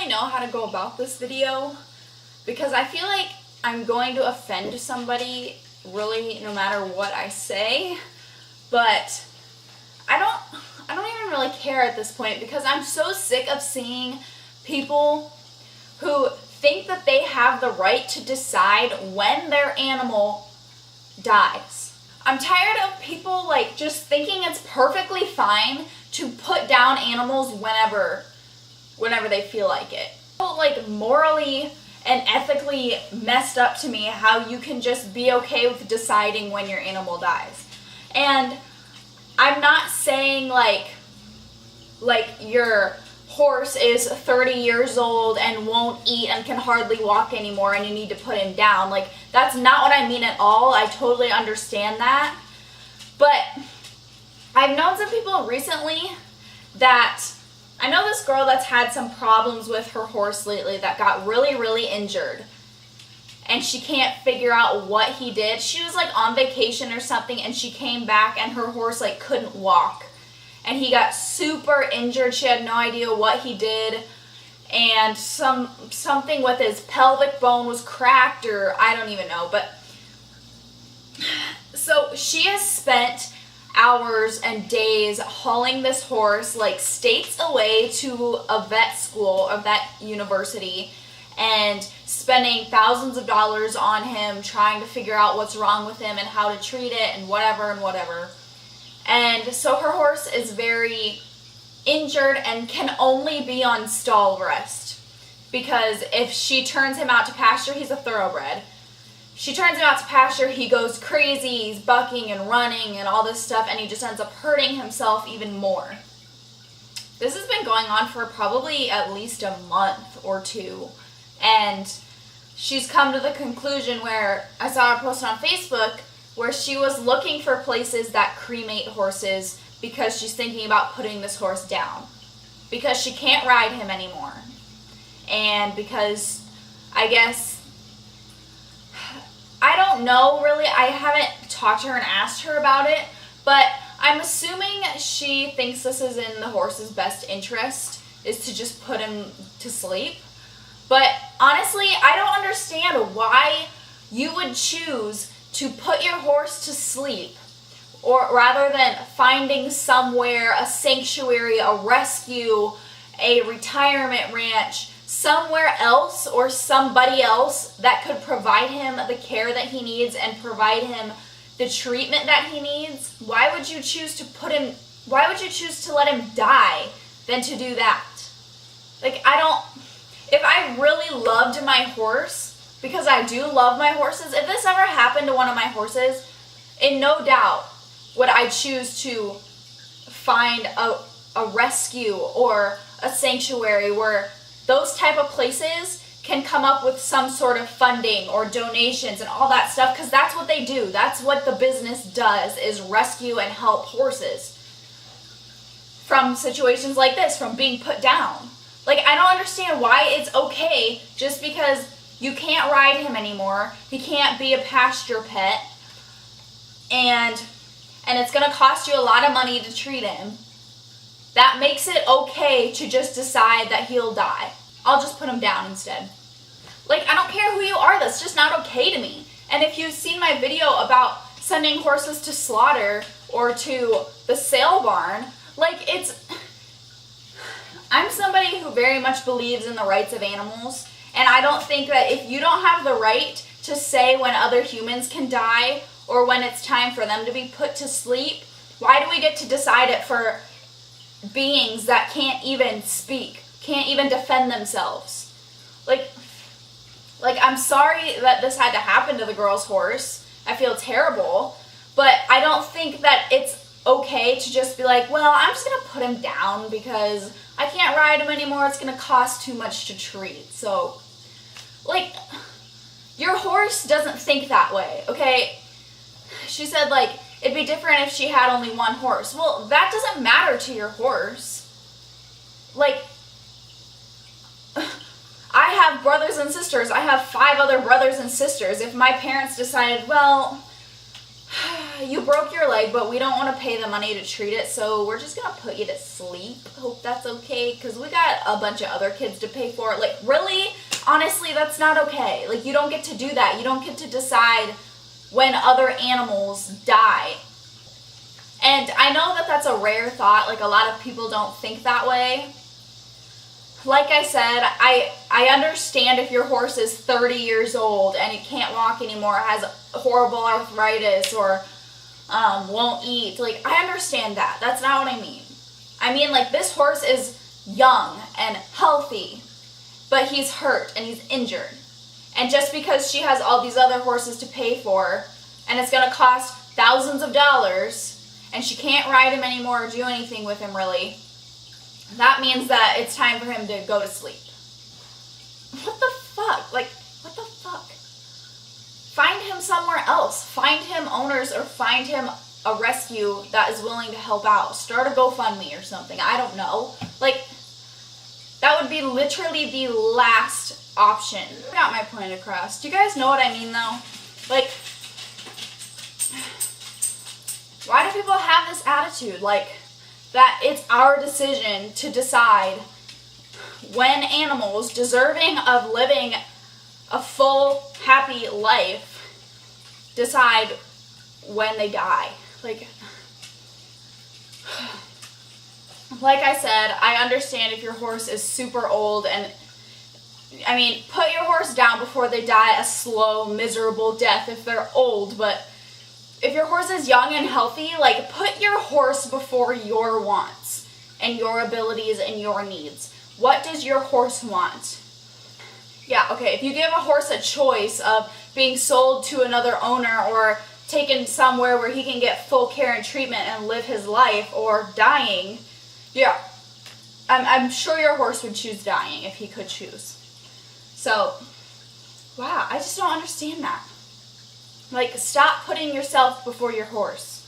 really know how to go about this video because I feel like I'm going to offend somebody really no matter what I say, but I don't even really care at this point because I'm so sick of seeing people who think that they have the right to decide when their animal dies. I'm tired of people like just thinking it's perfectly fine to put down animals whenever they feel like it. Like morally and ethically messed up to me how you can just be okay with deciding when your animal dies. And I'm not saying like your horse is 30 years old and won't eat and can hardly walk anymore and you need to put him down. Like, that's not what I mean at all. I totally understand that. But I've known some people recently that, I know this girl that's had some problems with her horse lately that got really, really injured. And she can't figure out what he did. She was like on vacation or something and she came back and her horse like couldn't walk. And he got super injured. She had no idea what he did. And something with his pelvic bone was cracked or I don't even know. But so she has spent hours and days hauling this horse like states away to a vet school, a vet university, and spending thousands of dollars on him trying to figure out what's wrong with him and how to treat it and whatever and whatever. And so her horse is very injured and can only be on stall rest because if she turns him out to pasture, he's a thoroughbred. She turns him out to pasture, he goes crazy, he's bucking and running and all this stuff, and he just ends up hurting himself even more. This has been going on for probably at least a month or two, and she's come to the conclusion where I saw her post on Facebook where she was looking for places that cremate horses because she's thinking about putting this horse down because she can't ride him anymore, and because I guess, I don't know really, I haven't talked to her and asked her about it, but I'm assuming she thinks this is in the horse's best interest, is to just put him to sleep. But honestly, I don't understand why you would choose to put your horse to sleep, or rather than finding somewhere, a sanctuary, a rescue, a retirement ranch, somewhere else or somebody else that could provide him the care that he needs and provide him the treatment that he needs. Why would you choose to let him die than to do that? Like, if I really loved my horse, because I do love my horses, if this ever happened to one of my horses, in no doubt would I choose to find a rescue or a sanctuary where those type of places can come up with some sort of funding or donations and all that stuff, because that's what they do. That's what the business does, is rescue and help horses from situations like this, from being put down. Like, I don't understand why it's okay just because you can't ride him anymore, he can't be a pasture pet, and it's going to cost you a lot of money to treat him. That makes it okay to just decide that he'll die. I'll just put him down instead. Like, I don't care who you are, that's just not okay to me. And if you've seen my video about sending horses to slaughter or to the sale barn, like, I'm somebody who very much believes in the rights of animals, and I don't think that if you don't have the right to say when other humans can die or when it's time for them to be put to sleep, why do we get to decide it for beings that can't even speak, can't even defend themselves? Like, I'm sorry that this had to happen to the girl's horse. I feel terrible, but I don't think that it's okay to just be like, well, I'm just gonna put him down because I can't ride him anymore, it's gonna cost too much to treat. So, like, your horse doesn't think that way, okay? She said, like, it'd be different if she had only one horse. Well, that doesn't matter to your horse. Like, I have brothers and sisters. I have 5 other brothers and sisters. If my parents decided, well, you broke your leg, but we don't want to pay the money to treat it, so we're just gonna put you to sleep. Hope that's okay, because we got a bunch of other kids to pay for. Like, really? Honestly, that's not okay. Like, you don't get to do that. You don't get to decide when other animals die. And I know that that's a rare thought. Like, a lot of people don't think that way. Like I said, I understand if your horse is 30 years old and it can't walk anymore, has horrible arthritis, or won't eat. Like, I understand that. That's not what I mean. I mean, like, this horse is young and healthy, but he's hurt and he's injured. And just because she has all these other horses to pay for, and it's going to cost thousands of dollars, and she can't ride him anymore or do anything with him really, that means that it's time for him to go to sleep. What the fuck? Like, what the fuck? Find him somewhere else. Find him owners, or find him a rescue that is willing to help out. Start a GoFundMe or something. I don't know. Like, that would be literally the last option. I got my point across. Do you guys know what I mean, though? Like, why do people have this attitude? Like, that it's our decision to decide when animals deserving of living a full, happy life decide when they die. Like I said, I understand if your horse is super old, and I mean, put your horse down before they die a slow, miserable death if they're old, but if your horse is young and healthy, like, put your horse before your wants and your abilities and your needs. What does your horse want? Yeah, okay, if you give a horse a choice of being sold to another owner or taken somewhere where he can get full care and treatment and live his life, or dying, yeah, I'm sure your horse would choose dying if he could choose. So, wow, I just don't understand that. Like, stop putting yourself before your horse.